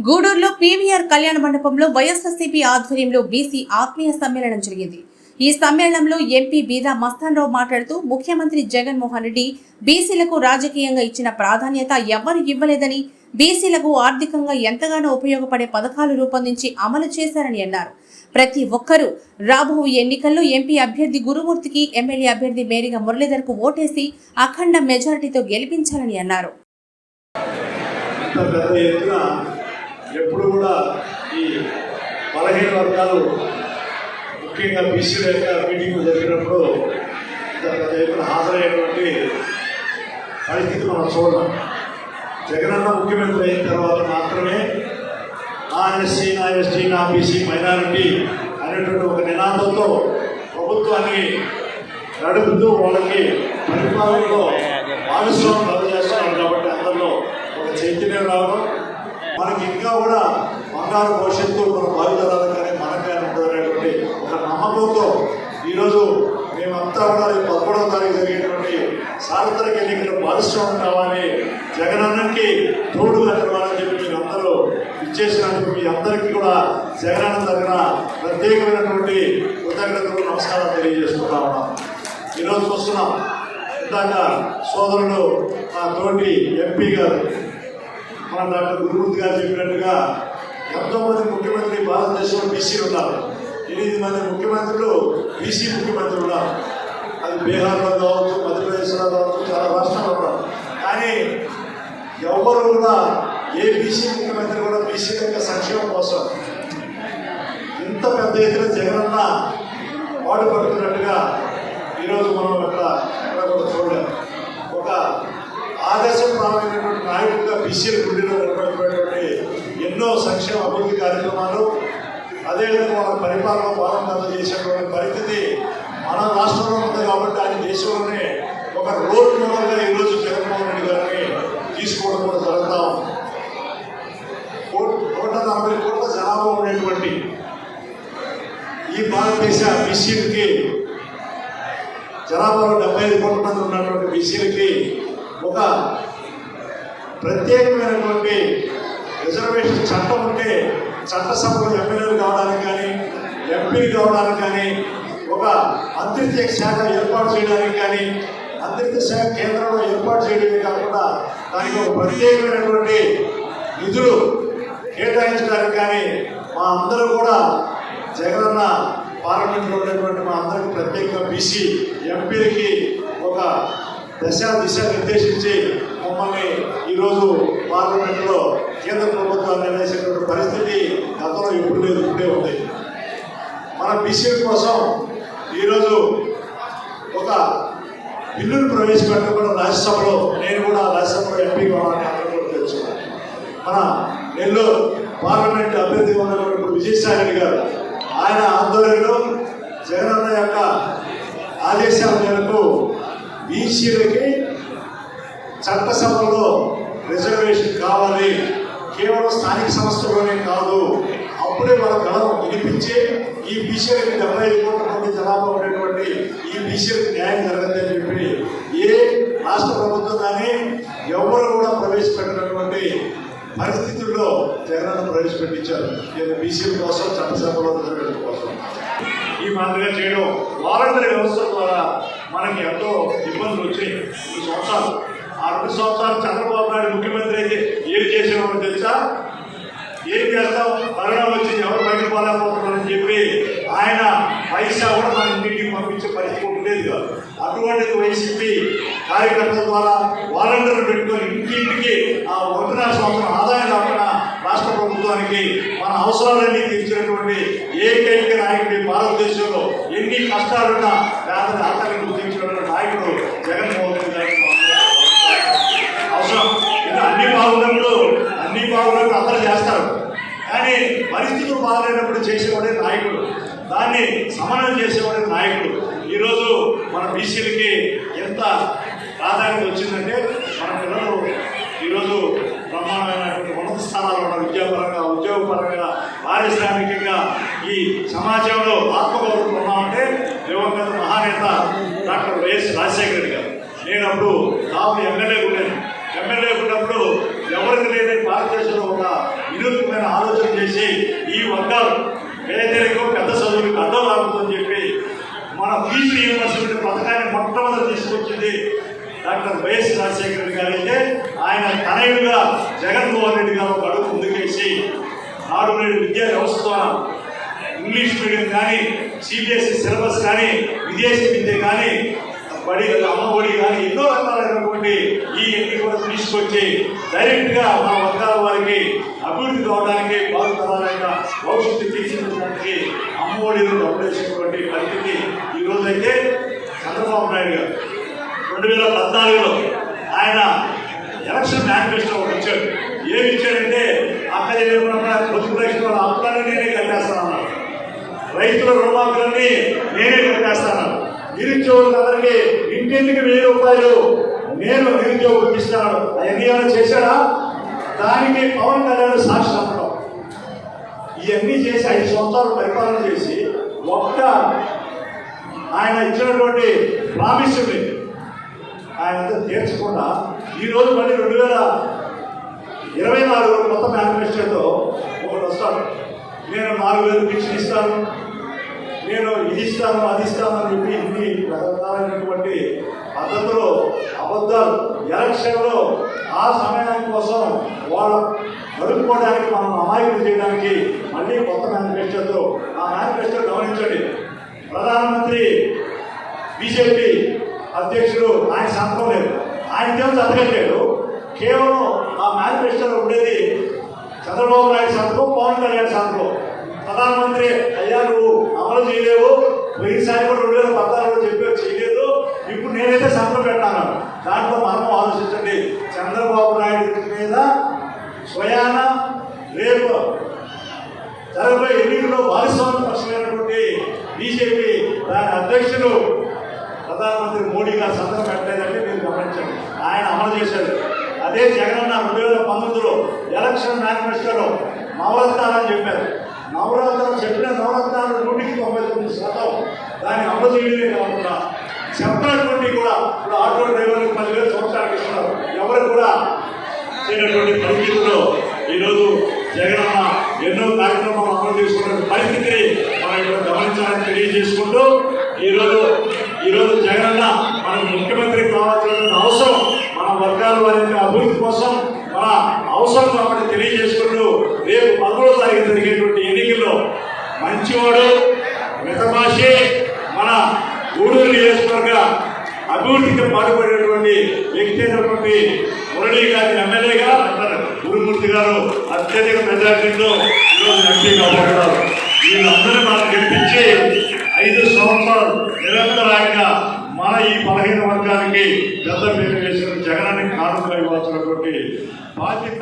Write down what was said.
గూడూరులో పీవీఆర్ కళ్యాణ మండపంలో వైఎస్ఆర్సీపీ ఆధ్వర్యంలో బీసీ ఆత్మీయ సమ్మేళనం జరిగింది. ఈ సమ్మేళనంలో ఎంపీ బీదా మస్తాన్రావు మాట్లాడుతూ ముఖ్యమంత్రి జగన్మోహన్ రెడ్డి బీసీలకు రాజకీయంగా ఇచ్చిన ప్రాధాన్యత ఎవ్వరూ ఇవ్వలేదని, బీసీలకు ఆర్థికంగా ఎంతగానో ఉపయోగపడే పథకాలు రూపొందించి అమలు చేశారని అన్నారు. ప్రతి ఒక్కరూ రాబో ఎన్నికల్లో ఎంపీ అభ్యర్థి గురుమూర్తికి, ఎమ్మెల్యే అభ్యర్థి మేరిగా మురళీధర్కు ఓటేసి అఖండ మెజారిటీతో గెలిపించాలని అన్నారు. ఎప్పుడు కూడా ఈ బలహీన వర్గాలు ముఖ్యంగా బీసీల యొక్క మీటింగ్ జరిగినప్పుడు పెద్ద ఎత్తున హాజరయ్యేటువంటి పరిస్థితి మనం చూడడం. జగనన్న ముఖ్యమంత్రి అయిన తర్వాత మాత్రమే నా ఎస్సీ, నా ఎస్టీ, నా బీసీ, మైనారిటీ అనేటువంటి ఒక నినాదంతో ప్రభుత్వాన్ని నడుపుతూ వాళ్ళకి పరిపాలనలో భాగస్వామ్యం అందజేస్తున్నారు. కాబట్టి అందరిలో ఒక చైతన్యం రావడం, మనకి ఇంకా కూడా బంగారు భవిష్యత్తు మన భావితరాలకు కానీ మనకే ఉంటుందనేటువంటి ఒక నమ్మకంతో ఈరోజు మేమంతా కూడా 11వ తారీఖు జరిగేటువంటి సార్వత్రిక ఎన్నికల భాగస్వామ్యం కావాలి, జగనన్నకి తోడుగా నిలవాలని చెప్పి మీరు అందరూ ఇచ్చేసినందుకు మీ అందరికీ కూడా జగనన్న తరఫున ప్రత్యేకమైనటువంటి కృతజ్ఞతలు, నమస్కారాలు తెలియజేసుకుంటా ఉన్నాం. ఈరోజు చూస్తున్నాం, ఇందాక సోదరుడు మా తోటి ఎంపీ గారు మన డాక్టర్ గురుమూర్తి గారు చెప్పినట్టుగా ఎంతోమంది ముఖ్యమంత్రి భారతదేశంలో బీసీలు ఉన్నారు. 8 మంది ముఖ్యమంత్రులు బీసీ ముఖ్యమంత్రులు ఉన్నారు. అది బీహార్లో కావచ్చు, మధ్యప్రదేశ్లో కావచ్చు, చాలా రాష్ట్రాల్లో ఉన్నారు. కానీ ఎవరు కూడా ఏ బీసీ ముఖ్యమంత్రి కూడా బీసీ యొక్క సంక్షేమం కోసం ఇంత పెద్ద ఎత్తున జగనన్న పాటుపడుతున్నట్టుగా ఈరోజు మనం ఎక్కడ కూడా చూడలేము. ఒక ఆదర్శప్రాయమైనటువంటి నాయకుడిగా బీసీల గుడిలో నిర్వహించినటువంటి ఎన్నో సంక్షేమ అభివృద్ధి కార్యక్రమాలు, అదేవిధంగా వాళ్ళ పరిపాలన పాలన చేసేటువంటి పరిస్థితి మన రాష్ట్రంలో ఉంది. కాబట్టి ఆయన దేశంలోనే ఒక రోల్ మోడల్గా ఈరోజు జగన్మోహన్ రెడ్డి గారిని తీసుకోవడం కూడా జరుగుతూ ఉంది. 140 కోట్ల జనాభా ఉండేటువంటి ఈ భారతదేశ బీసీలకి, జనాభాలో 75 కోట్ల మంది ఉన్నటువంటి బీసీలకి ఒక ప్రత్యేకమైనటువంటి రిజర్వేషన్ చట్టం ఉంటే చట్టసభలో ఎమ్మెల్యేలు కావడానికి కానీ, ఎంపీలు కావడానికి కానీ, ఒక మంత్రిత్వ శాఖ ఏర్పాటు చేయడానికి కానీ, మంత్రిత్వ శాఖ కేంద్రంలో ఏర్పాటు చేయడమే కాకుండా దానికి ఒక ప్రత్యేకమైనటువంటి నిధులు కేటాయించడానికి కానీ మా అందరూ కూడా జగనన్న పార్లమెంట్లో ఉండేటువంటి మా అందరికీ ప్రత్యేకంగా బీసీ ఎంపీలకి ఒక దిశ నిర్దేశించి మమ్మల్ని ఈరోజు పార్లమెంట్లో కేంద్ర ప్రభుత్వాన్ని నిర్ణయించేటువంటి పరిస్థితి గతంలో ఎప్పుడు లేదు, ఇప్పుడే ఉంది. మన బీసీల కోసం ఈరోజు ఒక బిల్లును ప్రవేశపెట్టడం కూడా రాజ్యసభలో, నేను కూడా రాజ్యసభలో ఎంపీ కావాలని అందరూ కూడా తెలుసుకున్నాను. మన నెల్లూరు పార్లమెంట్ అభ్యర్థిగా ఉన్నటువంటి విజయసాయి రెడ్డి గారు, ఆయన ఆధ్వర్యంలో జగనన్న యొక్క ఆదేశాల మేరకు బీసీలకి చట్టసభలో రిజర్వేషన్ కావాలి. కేవలం స్థానిక సంస్థలోనే కాదు, అప్పుడే వాళ్ళ గళం వినిపించి ఈ బీసీలకి 75 కోట్ల మంది జనాభా ఉండేటువంటి ఈ బీసీలకు న్యాయం జరగదని చెప్పి ఏ రాష్ట్ర ప్రభుత్వం కానీ ఎవరు కూడా ప్రవేశపెట్టినటువంటి పరిస్థితుల్లో జగనన్న ప్రవేశపెట్టించారు. బీసీల కోసం, చట్టసభలో రిజర్వేషన్ కోసం ఈ మాదిరిగా చేయడం, వాలంటరీ వ్యవస్థ ద్వారా మనకి ఎంతో ఇబ్బందులు వచ్చాయి. 2 సంవత్సరాలు, ఆ 2 సంవత్సరాలు చంద్రబాబు నాయుడు ముఖ్యమంత్రి అయితే ఏం చేసేవాడు తెలుసా? ఏం చేస్తాం, కరోనా వచ్చి ఎవరు బయటకు పోలేకపోతున్నారని చెప్పి ఆయన పైసా కూడా మన ఇంటికి పంపించే పరిస్థితి ఉండేది కాదు. అటువంటిది వైసీపీ కార్యకర్తల ద్వారా వాలంటీర్లు పెట్టుకొని ఇంటింటికి ఆ 1.5 సంవత్సరం ఆదాయం కాకుండా రాష్ట్ర ప్రభుత్వానికి మన అవసరాలన్నీ తీర్చినటువంటి ఏకైక నాయకుడి భారతదేశంలో. ఎన్ని కష్టాలున్నా పేదల ఆటలు గుర్తించినటువంటి నాయకుడు జగన్మోహన్ రెడ్డి గారికి అవసరం. అన్ని బాగున్నప్పుడు అందరూ చేస్తారు, కానీ పరిస్థితులు బాగాలేనప్పుడు చేసేవాడే నాయకుడు, దాన్ని సమన్వయం చేసేవాడే నాయకుడు. ఈరోజు మన బీసీలకి ఎంత ప్రాధాన్యత వచ్చిందంటే మన పిల్లలు ఈరోజు బ్రహ్మాండమైనటువంటి ఉన్నత స్థానాలు ఉన్న విద్యాపరంగా, ఉద్యోగపరంగా, పారిశ్రామికంగా ఈ సమాజంలో ఆత్మగౌరవం ఉన్నామంటే దివంగత మహానేత డాక్టర్ వైఎస్ రాజశేఖర రెడ్డి గారు. నేను అప్పుడు ఎమ్మెల్యే ఉన్నప్పుడు ఎవరికి లేని భారతదేశంలో ఒక వినూత్నమైన డాక్టర్ వైఎస్ రాజశేఖర రెడ్డి గారు అయితే ఆయన తనయుడుగా జగన్మోహన్ రెడ్డి గారు ఒక అడుగు ముందుకేసి నాడు నేడు విద్యా వ్యవస్థ ద్వారా ఇంగ్లీష్ మీడియం కానీ సిబిఎస్ఈ సిలబస్ కానీ విదేశీ విద్య కానీ బడి అమ్మఒడి కానీ ఎన్నో రకాలైనటువంటి ఈ ఎన్ని కూడా తీసుకొచ్చి డైరెక్ట్గా మన వర్గాల వారికి అభివృద్ధి కావడానికి బాగుపడాలైన భవిష్యత్తు తీర్చిదిద్దడానికి అమ్మఒడిలో డబ్బులు వేసేటువంటి పరిస్థితి ఈ రోజైతే చంద్రబాబు నాయుడు గారు 2014లో ఆయన ఎలక్షన్ మేనిఫెస్టో ఒకటి ఇచ్చాడు. ఏమి ఇచ్చాడంటే అక్కడ పొదుపు రైతుల అప్పులన్నీ నేనే కట్టేస్తానన్నారు, రైతుల రుణమాఫీలన్నీ నేనే కట్టేస్తాను, నిరుద్యోగులందరికీ ఇంటింటికి 1000 రూపాయలు నేను నిరుద్యోగులకు ఇస్తాను. అవన్నీ ఏమైనా చేశాడా? దానికి పవన్ కళ్యాణ్ సాక్షి చెప్పడం. ఇవన్నీ చేసి 5 సంవత్సరాలు పరిపాలన చేసి ఒక్క ఆయన ఇచ్చినటువంటి ప్రామిస్ని ఆయన తీర్చకుండా ఈరోజు మళ్ళీ 2024 కొత్త మేనిఫెస్టోతో ఒకటి వస్తాడు. నేను 4000 పింఛన్ ఇస్తాను, నేను ఇది ఇస్తాను అది ఇస్తాను అని చెప్పి ఇన్ని రకరకాలైనటువంటి పద్ధతులు అబద్ధాలు ఎలక్షన్లో ఆ సమయానికి కోసం వాళ్ళు గడుపుకోవడానికి మనం అమాయకులు చేయడానికి మళ్ళీ కొత్త మేనిఫెస్టోతో ఆ మేనిఫెస్టో గమనించండి. ప్రధానమంత్రి బీజేపీ అధ్యక్షుడు ఆయన సంతకం లేదు, ఆయనకేమో చదవట్లేదు. కేవలం ఆ మేనిఫెస్టోలో ఉండేది చంద్రబాబు నాయుడు సంతకం, పవన్ కళ్యాణ్ సంతకం. ప్రధానమంత్రి అయ్యా నువ్వు అమలు చేయలేవు, పోయినసారి కూడా 2014లో చెప్పావు చేయలేదు, ఇప్పుడు నేనైతే సంతకం పెట్టాను. దాంట్లో మనం ఆలోచించండి. చంద్రబాబు నాయుడు మీద స్వయాన రేపు జరగబోయే ఎన్నికల్లో భాగస్వామ్య పక్షమైనటువంటి బీజేపీ దాని అధ్యక్షుడు ప్రధానమంత్రి మోడీ గారు సంతకం పెట్టలేదంటే మీరు గమనించండి. ఆయన అమలు చేశారు. అదే జగనన్న 2019లో ఎలక్షన్ మేనిఫెస్టోలో నవరత్నాలని చెప్పారు. నవరత్నాలు చెప్పిన నవరత్నాలు 199% దాన్ని అమలు చేయడమే కాకుండా చెప్పినటువంటి కూడా ఇప్పుడు ఆటో డ్రైవర్లకు 10,000 సంవత్సరాలకు ఇస్తున్నారు. ఎవరు కూడా చేయనటువంటి పరిస్థితుల్లో ఈరోజు జగనన్న ఎన్నో కార్యక్రమాలు అమలు చేసుకున్న పరిస్థితిని మనం ఇక్కడ గమనించాలని తెలియజేసుకుంటూ ఈరోజు జగనన్న మనకు ముఖ్యమంత్రి కావాల్సిన అవసరం మన వర్గాల వారి యొక్క అభివృద్ధి కోసం మన అవసరం కాబట్టి తెలియజేసుకుంటూ రేపు 11వ తారీఖు జరిగేటువంటి ఎన్నికల్లో మంచివాడు మితభాషి మన గూడూరు నియోజకవర్గ అభివృద్ధికి పాటుపడేటువంటి వ్యక్తి అయినటువంటి మురళీ గారి ఎమ్మెల్యేగా గురుమూర్తి గారు అత్యధిక మెజార్టీతో ఈరోజు ఎంపీగా పోరాడారు. వీళ్ళందరూ మనం గెలిపించి 5 సంవత్సరాలు నిరంతరాయంగా మన ఈ బలహీన వర్గానికి పెద్ద పేరు వేసిన జగనానికి కానుకలు ఇవ్వాల్సినటువంటి బాధ్యత